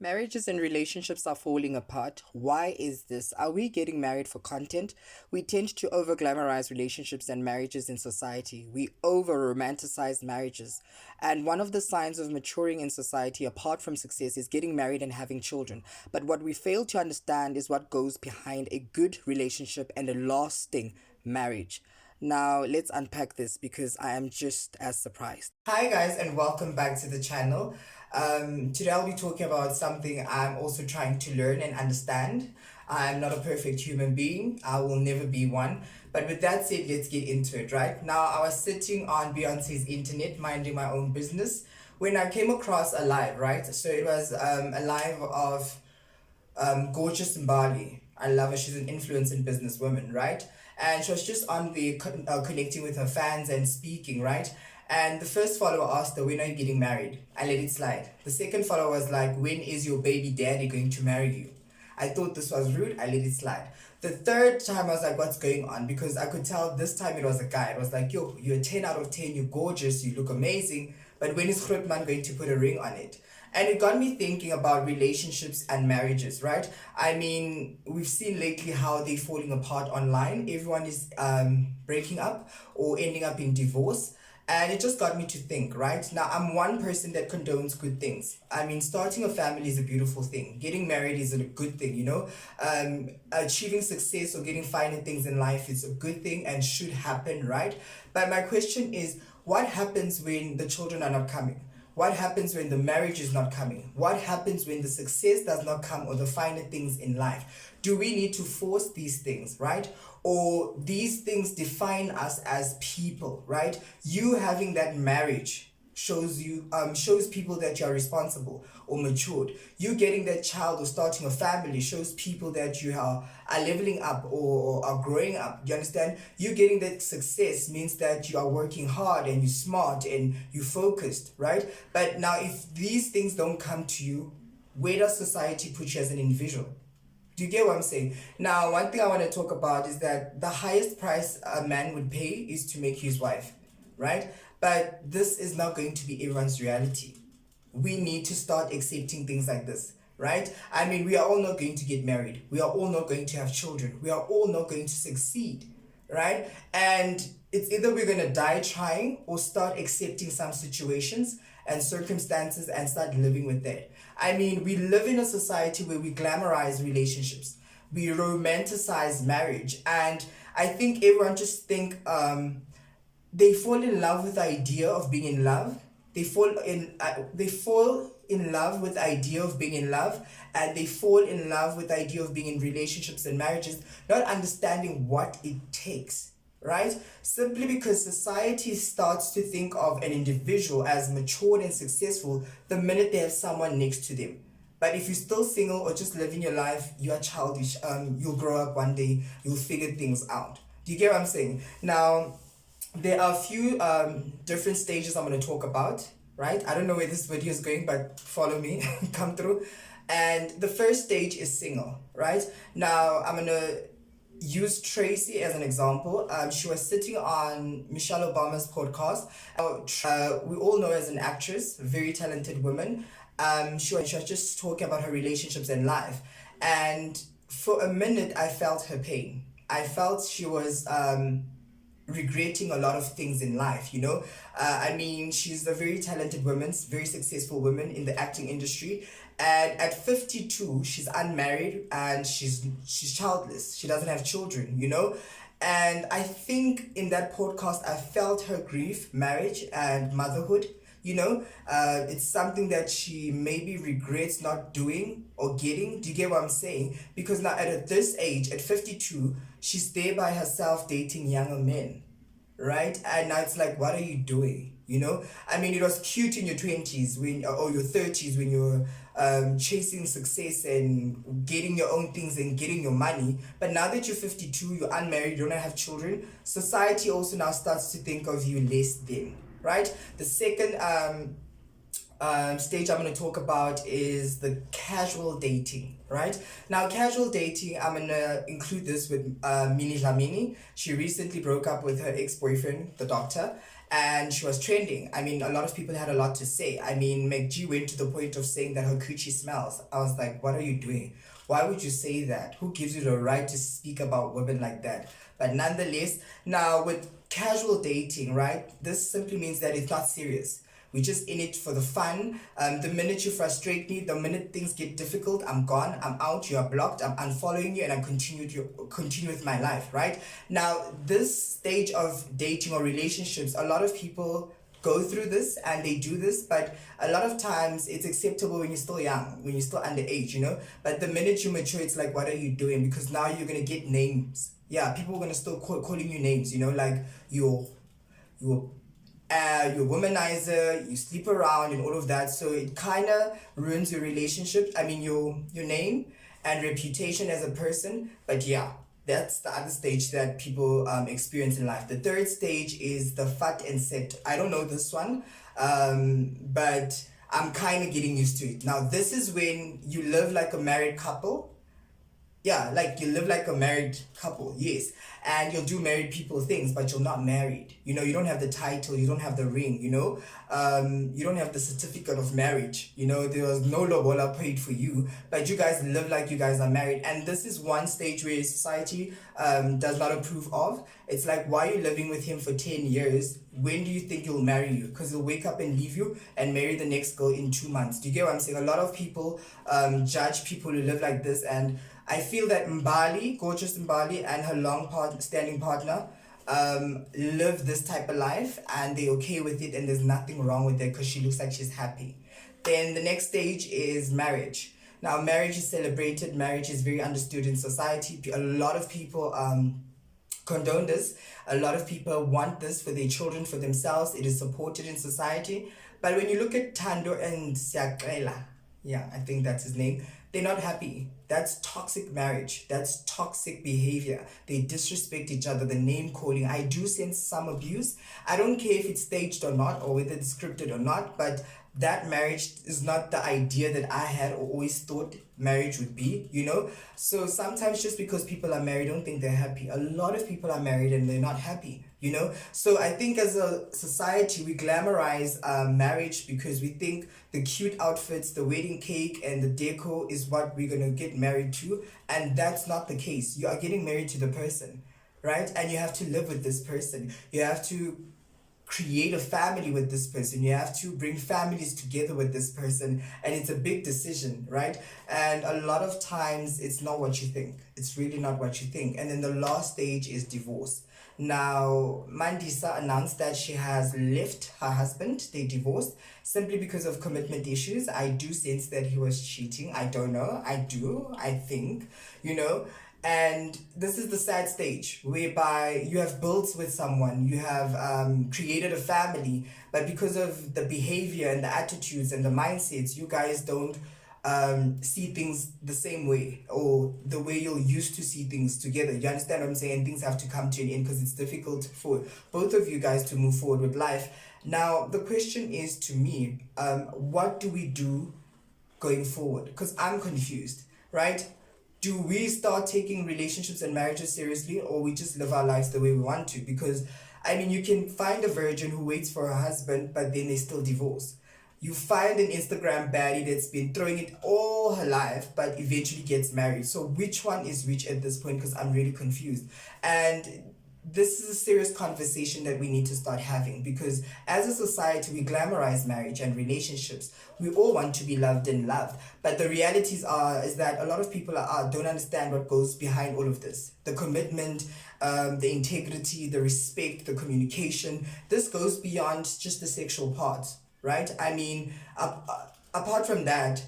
Marriages and relationships are falling apart. Why is this? Are we getting married for content? We tend to over glamorize relationships and marriages in society. We over romanticize marriages. And one of the signs of maturing in society, apart from success, is getting married and having children. But what we fail to understand is what goes behind a good relationship and a lasting marriage. Now, let's unpack this because I am just as surprised. Hi, guys, and welcome back to the channel. Today, I'll be talking about something I'm also trying to learn and understand. I'm not a perfect human being, I will never be one. But with that said, let's get into it, right? Now, I was sitting on Beyonce's internet, minding my own business, when I came across a live, right? So it was a live of gorgeous Mbali. I love her. She's an influencing businesswoman, right? And she was just on the connecting with her fans and speaking, right? And the first follower asked her, "When are you getting married?" I let it slide. The second follower was like, "When is your baby daddy going to marry you?" I thought this was rude. I let it slide. The third time I was like, "What's going on?" Because I could tell this time it was a guy. It was like, "Yo, you're a 10 out of 10. You're gorgeous. You look amazing. But when is Grootman going to put a ring on it?" And it got me thinking about relationships and marriages, right? I mean, we've seen lately how they're falling apart online. Everyone is breaking up or ending up in divorce. And it just got me to think, right? Now, I'm one person that condones good things. I mean, starting a family is a beautiful thing. Getting married is a good thing, you know? Achieving success or getting finer things in life is a good thing and should happen, right? But my question is, what happens when the children are not coming? What happens when the marriage is not coming? What happens when the success does not come or the finer things in life? Do we need to force these things, right? Or these things define us as people, right? You having that marriage shows people that you are responsible or matured. You getting that child or starting a family shows people that you are leveling up or are growing up. You understand? You getting that success means that you are working hard and you're smart and you focused, right? But now if these things don't come to you, where does society put you as an individual? Do you get what I'm saying? Now, one thing I want to talk about is that the highest price a man would pay is to make his wife, right? But this is not going to be everyone's reality. We need to start accepting things like this, right? I mean, we are all not going to get married. We are all not going to have children. We are all not going to succeed, right? And it's either we're going to die trying or start accepting some situations and circumstances and start living with that. I mean, we live in a society where we glamorize relationships, we romanticize marriage, and I think everyone just think they fall in love with the idea of being in love. They fall in love with the idea of being in love, and they fall in love with the idea of being in relationships and marriages, not understanding what it takes, right? Simply because society starts to think of an individual as matured and successful the minute they have someone next to them. But if you're still single or just living your life, you are childish. You'll grow up one day, you'll figure things out. Do you get what I'm saying? Now, there are a few different stages I'm going to talk about, right? I don't know where this video is going, but follow me, come through. And the first stage is single, right? Now, I'm going to use Tracy as an example. She was sitting on Michelle Obama's podcast. We all know her as an actress, a very talented woman. She was just talking about her relationships and life. And for a minute, I felt her pain. I felt she was regretting a lot of things in life, you know. I mean, she's a very talented woman, very successful woman in the acting industry, and at 52 she's unmarried and she's childless. She doesn't have children, you know. And I think in that podcast I felt her grief, marriage and motherhood, you know. It's something that she maybe regrets not doing or getting. Do you get what I'm saying? Because now at this age, at 52, she's there by herself dating younger men, right? And now it's like, what are you doing? You know, I mean, it was cute in your 20s when or your 30s when you're chasing success and getting your own things and getting your money. But now that you're 52, you're unmarried, you don't have children, society also now starts to think of you less than, right? The second stage I'm going to talk about is the casual dating, right? Now, casual dating, I'm going to include this with Mini Lamini. She recently broke up with her ex-boyfriend, the doctor, and she was trending. I mean, a lot of people had a lot to say. I mean, McG went to the point of saying that her coochie smells. I was like, what are you doing? Why would you say that? Who gives you the right to speak about women like that? But nonetheless, now with casual dating, right, this simply means that it's not serious. We're just in it for the fun. The minute you frustrate me, the minute things get difficult, I'm gone, I'm out, you are blocked, I'm unfollowing you, and I'm continue with my life, right? Now, this stage of dating or relationships, a lot of people go through this and they do this, but a lot of times it's acceptable when you're still young, when you're still underage, you know. But the minute you mature, it's like, what are you doing? Because now you're gonna get names. Yeah, people are gonna start calling you names, you know, like you're you're womanizer, you sleep around and all of that. So it kind of ruins your relationship. I mean, your name and reputation as a person. But yeah, that's the other stage that people experience in life. The third stage is the fat and set. I don't know this one, but I'm kind of getting used to it. Now, this is when you live like a married couple. Yeah, like you live like a married couple, yes. And you'll do married people things, but you're not married. You know, you don't have the title, you don't have the ring, you know. You don't have the certificate of marriage. You know, there was no lobola paid for you, but you guys live like you guys are married. And this is one stage where society does not approve of. It's like, why are you living with him for 10 years? When do you think he'll marry you? Because he'll wake up and leave you and marry the next girl in 2 months. Do you get what I'm saying? A lot of people judge people who live like this, and I feel that Mbali, gorgeous Mbali, and her standing partner live this type of life and they're okay with it and there's nothing wrong with it because she looks like she's happy. Then the next stage is marriage. Now, marriage is celebrated, marriage is very understood in society. A lot of people condone this. A lot of people want this for their children, for themselves. It is supported in society. But when you look at Tando and Siakela, yeah, I think that's his name, they're not happy. That's toxic marriage. That's toxic behavior. They disrespect each other, the name calling. I do sense some abuse. I don't care if it's staged or not, or whether it's scripted or not, but that marriage is not the idea that I had or always thought marriage would be, you know? So sometimes just because people are married, don't think they're happy. A lot of people are married and they're not happy, you know? So I think as a society, we glamorize marriage because we think the cute outfits, the wedding cake, and the deco is what we're gonna get married to. And that's not the case. You are getting married to the person, right? And you have to live with this person. You have to create a family with this person. You have to bring families together with this person, and it's a big decision, right? And a lot of times it's not what you think. It's really not what you think. And then the last stage is divorce. Now, Mandisa announced that she has left her husband. They divorced simply because of commitment issues. I do sense that he was cheating. I don't know. I think, you know. And this is the sad stage whereby you have built with someone, you have created a family, but because of the behavior and the attitudes and the mindsets, you guys don't see things the same way or the way you're used to see things together. You understand what I'm saying? And things have to come to an end because it's difficult for both of you guys to move forward with life. Now, the question is to me, what do we do going forward? Because I'm confused, right? Do we start taking relationships and marriages seriously, or we just live our lives the way we want to? Because, I mean, you can find a virgin who waits for her husband, but then they still divorce. You find an Instagram baddie that's been throwing it all her life, but eventually gets married. So which one is which at this point? Because I'm really confused. And this is a serious conversation that we need to start having, because as a society we glamorize marriage and relationships. We all want to be loved and loved, but the realities is that a lot of people don't understand what goes behind all of this: the commitment, the integrity, the respect, the communication. This goes beyond just the sexual part, right? I mean, apart from that,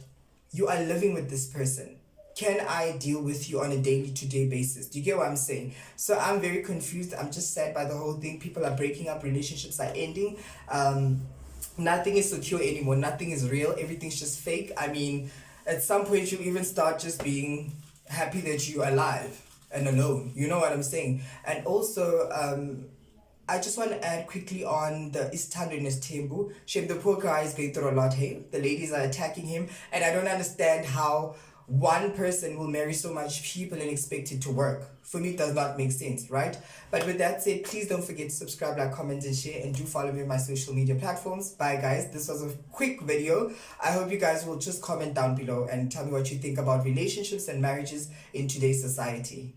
you are living with this person. Can I deal with you on a daily to day basis? Do you get what I'm saying? So I'm very confused. I'm just sad by the whole thing. People are breaking up, relationships are ending. Nothing is secure anymore. Nothing is real. Everything's just fake. I mean, at some point you even start just being happy that you're alive and alone. You know what I'm saying? And also, I just want to add quickly on the Istando in Tembu. Shame, the poor guy is going through a lot, hey? The ladies are attacking him, and I don't understand how one person will marry so much people and expect it to work. For me, it does not make sense, right? But with that said, please don't forget to subscribe, like, comment, and share, and do follow me on my social media platforms. Bye, guys. This was a quick video. I hope you guys will just comment down below and tell me what you think about relationships and marriages in today's society.